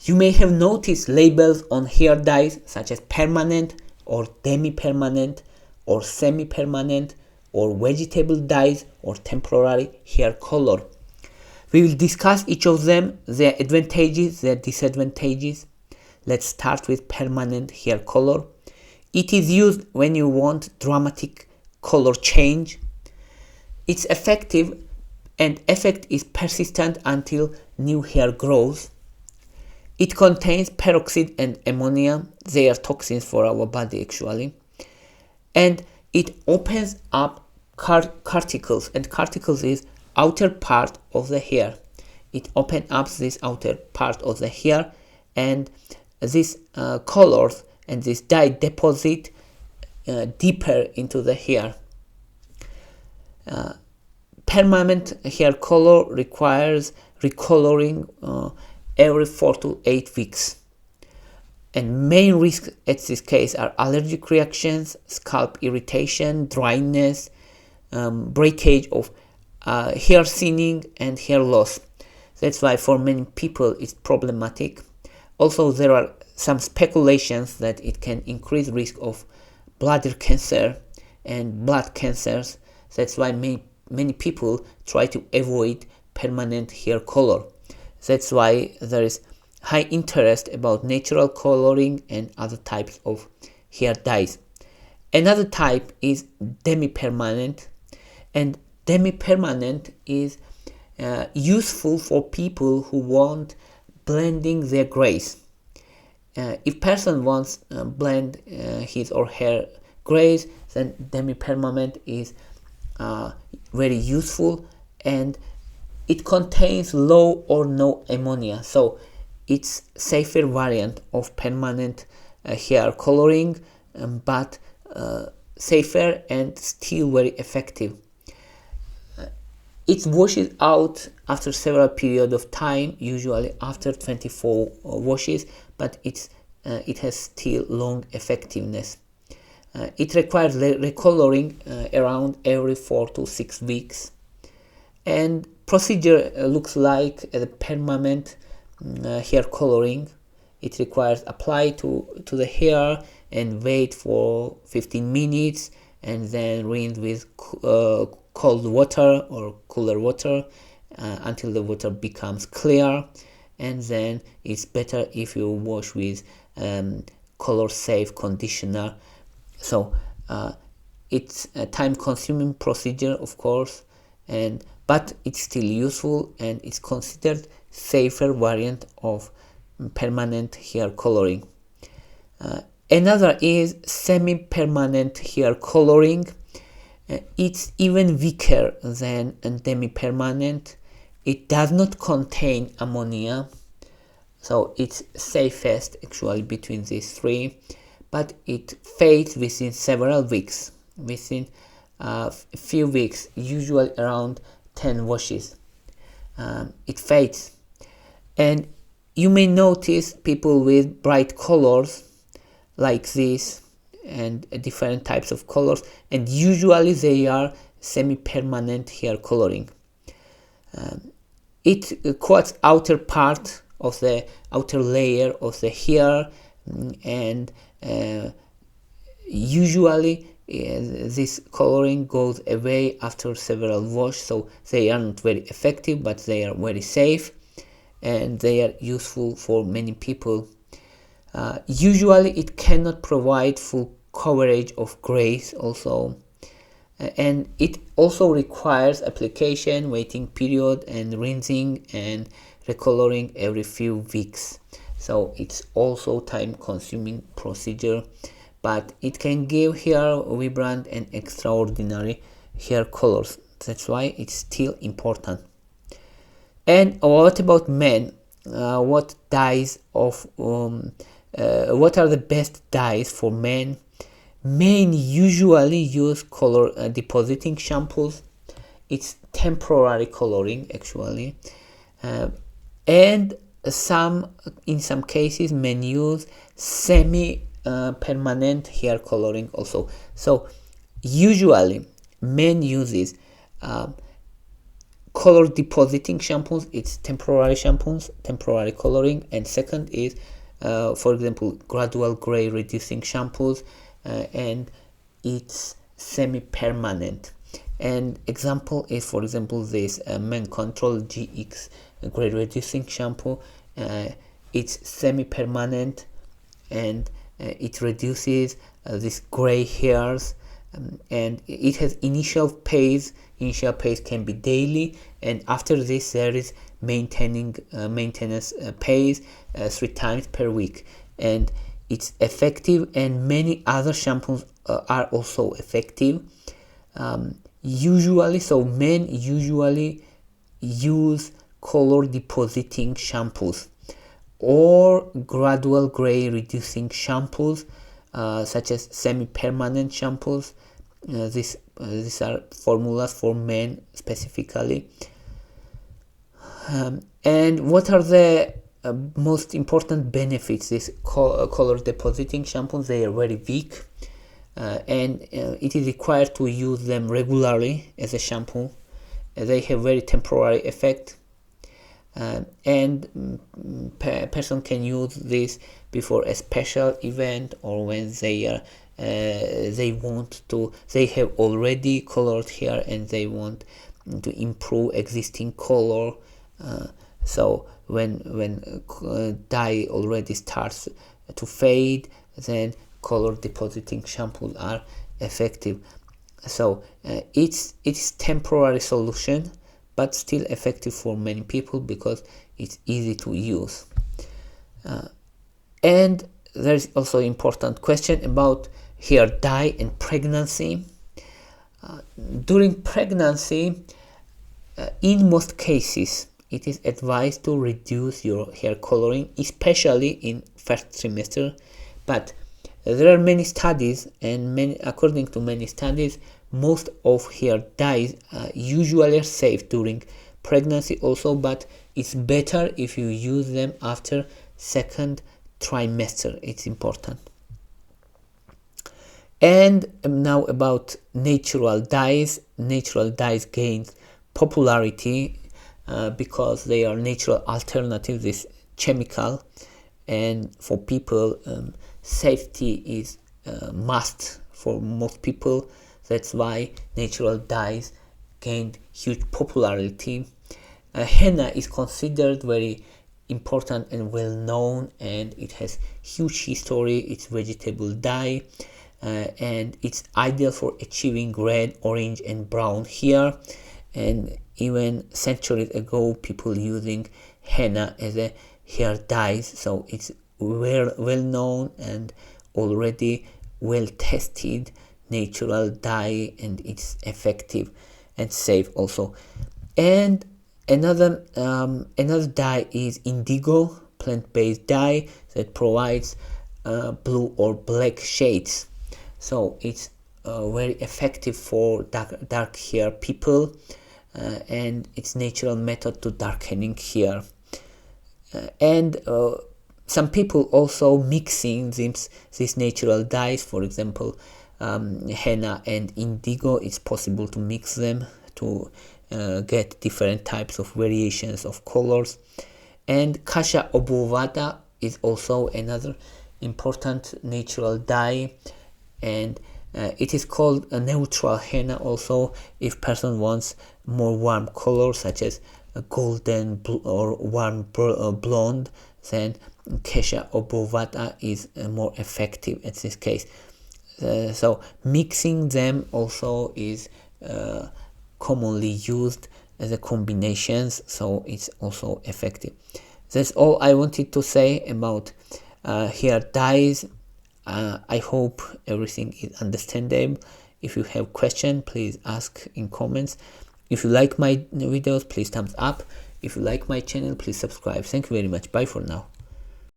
You may have noticed labels on hair dyes such as permanent or demi-permanent or semi-permanent or vegetable dyes or temporary hair color. We will discuss each of them, their advantages, their disadvantages. Let's start with permanent hair color. It is used when you want dramatic color change. It's effective and effect is persistent until new hair grows. It contains peroxide and ammonia. They are toxins for our body actually. And it opens up cuticles, and cuticles is outer part of the hair. It opens up this outer part of the hair, and these colors and this dye deposit deeper into the hair. Permanent hair color requires recoloring every 4 to 8 weeks. And main risks at this case are allergic reactions, scalp irritation, dryness, breakage of hair thinning, and hair loss. That's why for many people it's problematic. Also, there are some speculations that it can increase risk of bladder cancer and blood cancers. That's why many people try to avoid permanent hair color. That's why there is high interest about natural coloring and other types of hair dyes. Another type is demi-permanent, and demi-permanent is useful for people who want blending their grays. If person wants blend his or her grays, then demi-permanent is very useful, and it contains low or no ammonia, so it's safer variant of permanent hair coloring, but safer and still very effective. It washes out after several periods of time, usually after 24 washes, but it has still long effectiveness. It requires recoloring around every 4 to 6 weeks, and procedure looks like the permanent hair coloring. It requires apply to the hair and wait for 15 minutes and then rinse with cold water or cooler water until the water becomes clear, and then it's better if you wash with color safe conditioner. So it's a time consuming procedure, of course, but it's still useful, and it's considered safer variant of permanent hair coloring. Another is semi-permanent hair coloring. It's even weaker than demi-permanent. It does not contain ammonia, so it's safest actually between these three, but it fades within several weeks, within a few weeks, usually around 10 washes. It fades, and you may notice people with bright colors like this and different types of colors, and usually they are semi-permanent hair coloring. It coats outer part of the outer layer of the hair, and usually this coloring goes away after several washes, so they are not very effective, but they are very safe and they are useful for many people. Usually it cannot provide full coverage of grays also, and it also requires application, waiting period, and rinsing and recoloring every few weeks. So it's also time consuming procedure, but it can give hair vibrant and extraordinary hair colors. That's why it's still important. And what about men? What dyes of what are the best dyes for men? Men usually use color depositing shampoos. It's temporary coloring actually, and in some cases men use semi-permanent hair coloring also. So usually men uses color depositing shampoos. It's temporary shampoos, temporary coloring. And second is, for example, gradual gray reducing shampoos, and it's semi-permanent. And example is, for example, this Men Control GX gray reducing shampoo. It's semi-permanent, and it reduces these gray hairs, and it has initial phase can be daily, and after this there is maintenance phase 3 times per week, and it's effective. And many other shampoos are also effective. Usually, so men usually use color depositing shampoos or gradual gray reducing shampoos, such as semi-permanent shampoos. These are formulas for men specifically. And what are the most important benefits? This color depositing shampoos, they are very weak, and it is required to use them regularly as a shampoo. They have very temporary effect, and person can use this before a special event, or when they are they have already colored hair and they want to improve existing color. So when dye already starts to fade, then color depositing shampoos are effective. So it's temporary solution, but still effective for many people because it's easy to use. And there's also important question about hair dye and pregnancy. During pregnancy, in most cases, it is advised to reduce your hair coloring, especially in first trimester. But there are many studies, and according to many studies, most of hair dyes usually are safe during pregnancy also, but it's better if you use them after second trimester. It's important. And now about natural dyes. Natural dyes gain popularity because they are natural alternative, this chemical, and for people safety is must for most people. That's why natural dyes gained huge popularity. Henna is considered very important and well known, and it has huge history. It's vegetable dye, and it's ideal for achieving red, orange and brown hair. And even centuries ago, people using henna as a hair dyes, so it's well known and already well tested natural dye, and it's effective and safe also. And another dye is indigo, plant-based dye that provides blue or black shades, so it's very effective for dark hair people, and it's natural method to darkening hair. And some people also mixing these natural dyes, for example, henna and indigo. It's possible to mix them to get different types of variations of colors. And kasha obovata is also another important natural dye, and it is called a neutral henna also if person wants more warm color, such as a golden or warm blonde, then kasha obovata is more effective in this case. So mixing them also is commonly used as a combinations, so it's also effective. That's all I wanted to say about hair dyes. I hope everything is understandable. If you have question, please ask in comments. If you like my videos, please thumbs up. If you like my channel, please subscribe. Thank you very much. Bye for now.